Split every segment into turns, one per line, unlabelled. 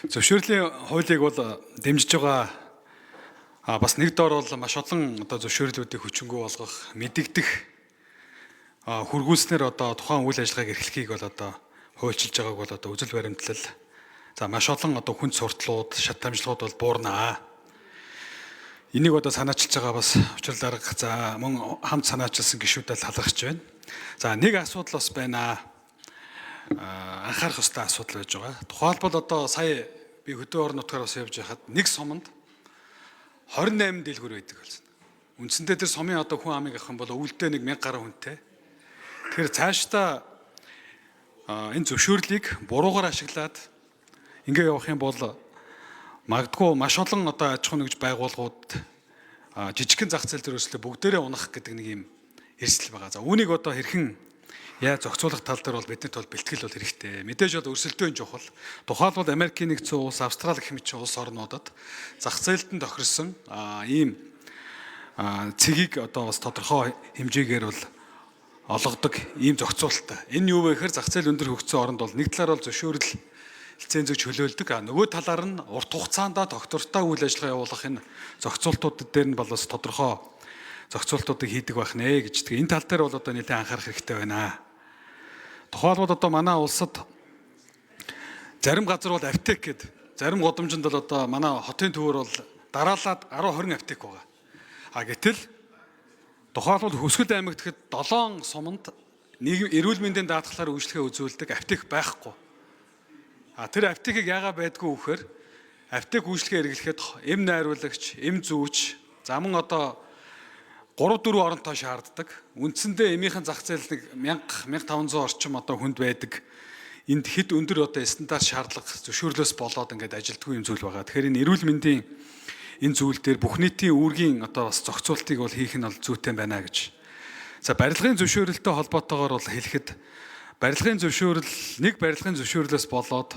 Зөвшөөрлийн хуулийг бол дэмжиж байгаа бас нэг доор бол маш олон зөвшөөрлүүдийг хүчингү болгох, мэдэгдэх хүргүүлснээр тухайн үйл ажиллагааг эрхлэхийг бол хуульчилж байгааг бол үзэл баримтлал. За маш олон хүн суртлууд, шат дамжлагууд бол буурнаа. Энийг санаачилж байгаа бас учрал арга за мөн хамт санаачилсан гишүүдэд талархаж байна. За нэг асуудал бас байна. Анхаарах ёстой асуудал байж байгаа. Тухайлбал сая би хөдөө орон нутгаар бас явж байхад нэг суманд 28 дэлгүүр байдаг болсон. Үндсэндээ тэр сумын хүн амыг авах юм бол өвөлдөө 1000 гаруй хүнтэй. Тэгэхээр цаашдаа энэ зөвшөөрлийг буруугаар ашиглаад ингэ явах юм бол магадгүй маш олон аж ахуй нэгж байгууллагууд жижигхэн зах зээл дээр өслөө бүгдээрээ унах гэдэг нэг юм эрсдэл байгаа. За үүнийг хэрхэн зохицуулах тал дээр бол бидний тул бэлтгэл бол хэрэгтэй. Мэдээж өрсөлдөөн чухал. Тухайлбал Америкийн нэгдсэн улс, Австрали гэх мэт улс орнуудад зах зээлд нь тохирсон ийм цэгийг бас тодорхой хэмжээгээр бол олгодог ийм зохицуулалттай. Энэ юу вэ гэхээр зах зээл өндөр хөгжсөн оронд бол нэг талаар бол зөвшөөрөл лицензийг чөлөөлдөг. Нөгөө талаар нь урт хугацаанд тогтвортой үйл ажиллагаа явуулах энэ зохицуултууд дээр нь бол бас тодорхой зохицуултуудыг хийдэг байх нэ гэж. Энэ тал дээр бол нэлээд анхаарах хэрэгтэй байна. Тухайлбал манай улсад зарим газар бол аптек гэдэг, зарим гудамжинд бол манай хотын төвөр бол дараалаад 10-20 аптек байгаа. Гэтэл тухайлбал Хөсгөл аймагт гэхэд 7 суманд эрүүл мэндийн даатгалаар үйлчлэгээ үзүүлдэг аптек байхгүй. Тэр аптекийг яагаад байдгүй вэхээр аптек үйлчлэгээ эргэлэхэд эм найруулагч, эм зүүч, за мөн 3-4 оронтой шаарддаг. Үндсэндээ эмийнхэн зах зээл 1000-1500 орчим хүнд байдаг. Энд хэд өндөр стандарт шаардлага зөвшөөрлөөс болоод ингээд ажилтгүй юм зүйл байгаа. Тэгэхээр энэ эрүүл мэндийн энэ зүйл дээр бүх нийтийн үүргийн бас зохицуултыг бол хийх нь бол зүйтэй байна гэж. За барилгын зөвшөөрөлтөй холбоотойгоор бол хэлэхэд барилгын зөвшөөрлөөс болоод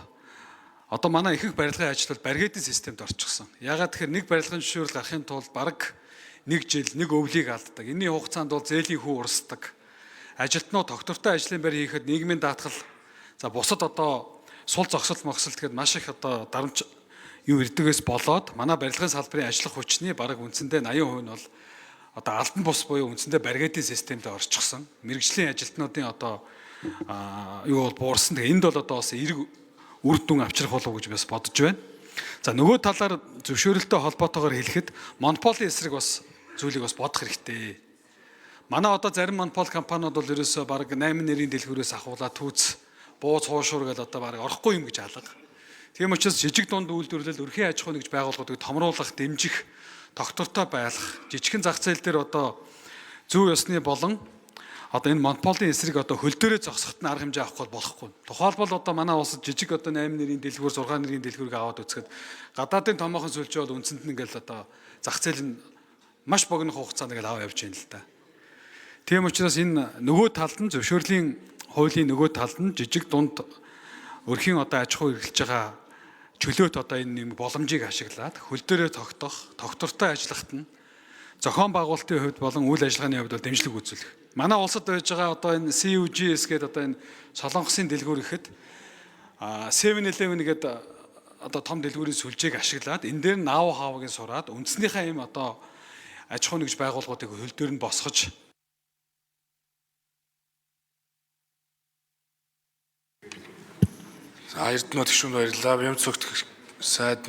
манай ихэнх барилгын ажил бол баригейтын системд орчихсон. Яагаад тэгэхээр нэг барилгын зөвшөөрөл гарахын тулд бараг 1 жил, 1 өвлийг алддаг. Энэний хугацаанд бол зээлийн хүү урсдаг. Ажилтнууд тогтвортой ажлын байр хийхэд нийгмийн даатгал, за бусад сул зогсолт гэхэд маш их дарамт юу ирдэгээс болоод манай барилгын салбарын ажиллах хүчний бараг үндсэндээ 80% нь бол алдан бус буюу үндсэндээ баригейтын системд орчихсон. Мэргэжлийн ажилтнуудын юу бол буурсан. Тэгээ энд бол бас эрг үр дүн авчрах болов гэж бас бодож байна. За нөгөө талаар зөвшөөрөлтөй холбоотойгоор хэлэхэд монополийн эсрэг бас зүйлийг бас бодох хэрэгтэй. Манай зарим монопол компаниуд бол ерөөсөө бараг 8 нэрийн дэлгүүрээс ахуулаад түүц, бууз, хуушуур гэж бараг орохгүй юм гэж алга. Тийм учраас жижиг дунд үйлдвэрлэл, өрхийн аж ахуй нэгж байгууллагуудыг томруулах, дэмжих, тогтвортой байлгах, жижигхэн зах зээл дээр зөв ёсны болон энэ монополийн эсрэг хөл дээрээ зогсоход нь арга хэмжээ авахгүй болохгүй. Тухайлбал манай улсад жижиг 8 нэрийн дэлгүүр, 6 нэрийн дэлгүүрийг аваад үзэхэд гадаадын томоохон сүлжээ бол үндсэнд нь ингээл зах зээл нь маш богино хугацаанд ингээл аваа явж байна л да. Тийм учраас энэ нөгөө талд нь зөвшөөрлийн хуулийн нөгөө талд нь жижиг дунд өрхийн аж ахуй эрхэлж байгаа чөлөөт энэ боломжийг ашиглаад хөл дээрээ тогтох, тогтвортой ажиллахад нь зохион байгуулалтын хувьд болон үйл ажиллагааны хувьд бол дэмжлэг үзүүлэх. Манай улсад байж байгаа энэ CUGS гэдэг энэ Солонгосын дэлгүүр ихэд 7-Eleven гэдэг том дэлгүүрийн сүлжээг ашиглаад энэ дээр наав хаавыг сураад үндснийхээ ийм аж ахуй нэгж байгууллагуудыг хөл дээр нь босгож
Эрдэнэт гишүүнд баярлалаа. Бямц цогт сайд